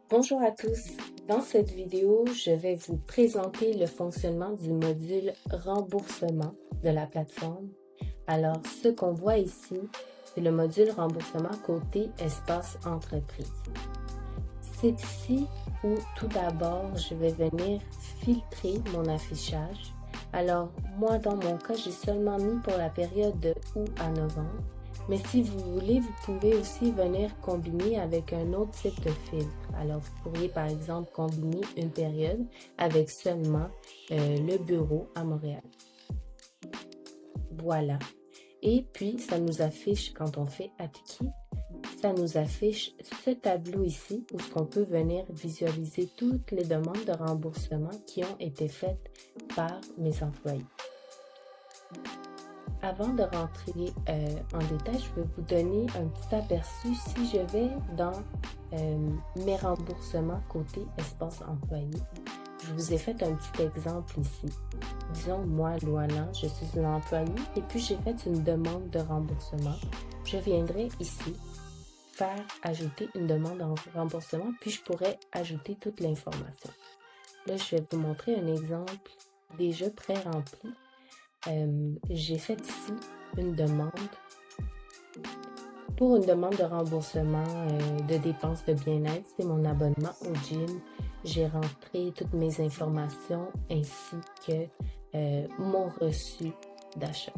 Bonjour à tous, dans cette vidéo, je vais vous présenter le fonctionnement du module remboursement de la plateforme. Alors, ce qu'on voit ici, c'est le module remboursement côté espace entreprise. C'est ici où tout d'abord, je vais venir filtrer mon affichage. Alors, moi, dans mon cas, j'ai seulement mis pour la période de août à novembre. Mais si vous voulez, vous pouvez aussi venir combiner avec un autre type de filtre. Alors, vous pourriez par exemple combiner une période avec seulement le bureau à Montréal. Voilà. Et puis, ça nous affiche, quand on fait appliquer, ça nous affiche ce tableau ici où on peut venir visualiser toutes les demandes de remboursement qui ont été faites par mes employés. Avant de rentrer en détail, je vais vous donner un petit aperçu si je vais dans mes remboursements côté espace employé. Je vous ai fait un petit exemple ici. Disons, moi, Luana, je suis une employée et puis j'ai fait une demande de remboursement. Je viendrai ici faire ajouter une demande en remboursement, puis je pourrais ajouter toute l'information. Là, je vais vous montrer un exemple déjà pré-rempli. J'ai fait ici une demande pour une demande de remboursement de dépenses de bien-être. C'est mon abonnement au gym. J'ai rentré toutes mes informations ainsi que mon reçu d'achat.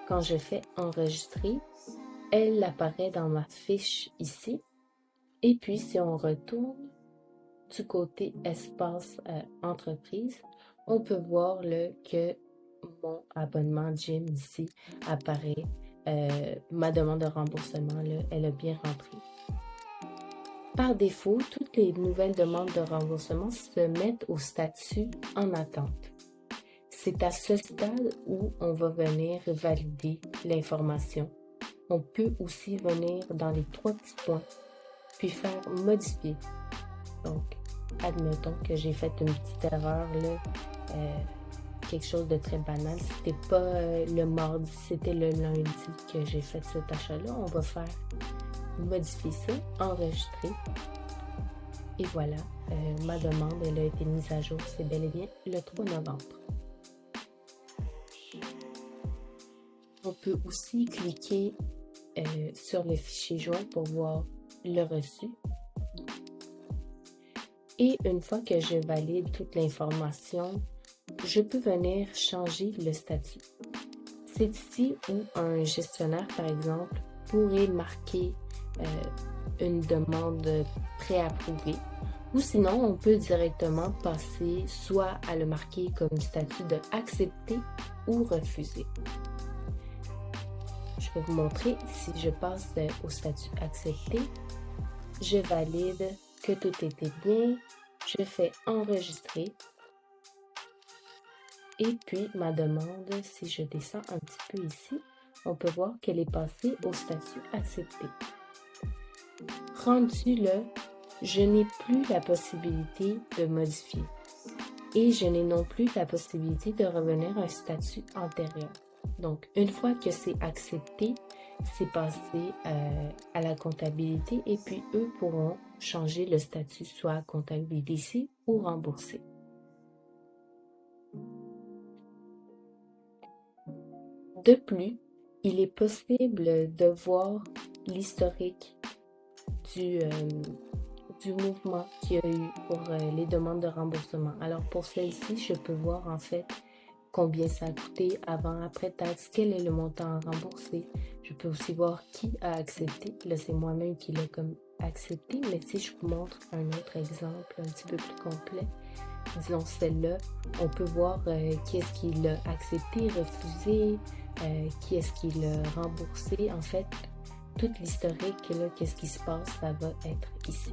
Quand je fais enregistrer, elle apparaît dans ma fiche ici. Et puis, si on retourne du côté espace entreprise, on peut voir que mon abonnement gym ici apparaît. Ma demande de remboursement, là, elle a bien rentré. Par défaut, toutes les nouvelles demandes de remboursement se mettent au statut en attente. C'est à ce stade où on va venir valider l'information. On peut aussi venir dans les 3 petits points, puis faire modifier. Donc, admettons que j'ai fait une petite erreur là, quelque chose de très banal. C'était pas le mardi, c'était le lundi que j'ai fait cet achat-là. On va faire modifier ça, enregistrer. Et voilà, ma demande elle a été mise à jour. C'est bel et bien le 3 novembre. On peut aussi cliquer sur le fichier joint pour voir le reçu. Et une fois que je valide toute l'information, je peux venir changer le statut. C'est ici où un gestionnaire, par exemple, pourrait marquer une demande préapprouvée. Ou sinon, on peut directement passer soit à le marquer comme statut de accepter ou refuser. Je vais vous montrer si je passe au statut accepter. Je valide que tout était bien. Je fais enregistrer. Et puis, ma demande, si je descends un petit peu ici, on peut voir qu'elle est passée au statut accepté. Rendu là, je n'ai plus la possibilité de modifier. Et je n'ai non plus la possibilité de revenir à un statut antérieur. Donc, une fois que c'est accepté, c'est passé à la comptabilité et puis eux pourront changer le statut soit à comptabilité ici ou rembourser. De plus, il est possible de voir l'historique du mouvement qu'il y a eu pour les demandes de remboursement. Alors pour celle-ci, je peux voir en fait combien ça a coûté avant, après taxe, quel est le montant à rembourser. Je peux aussi voir qui a accepté. Là, c'est moi-même qui l'ai comme accepté, mais si je vous montre un autre exemple un petit peu plus complet, disons celle-là, on peut voir qui est-ce qui l'a accepté, refusé, qui est-ce qui l'a remboursé. En fait, toute l'historique, qu'est-ce qui se passe, ça va être ici.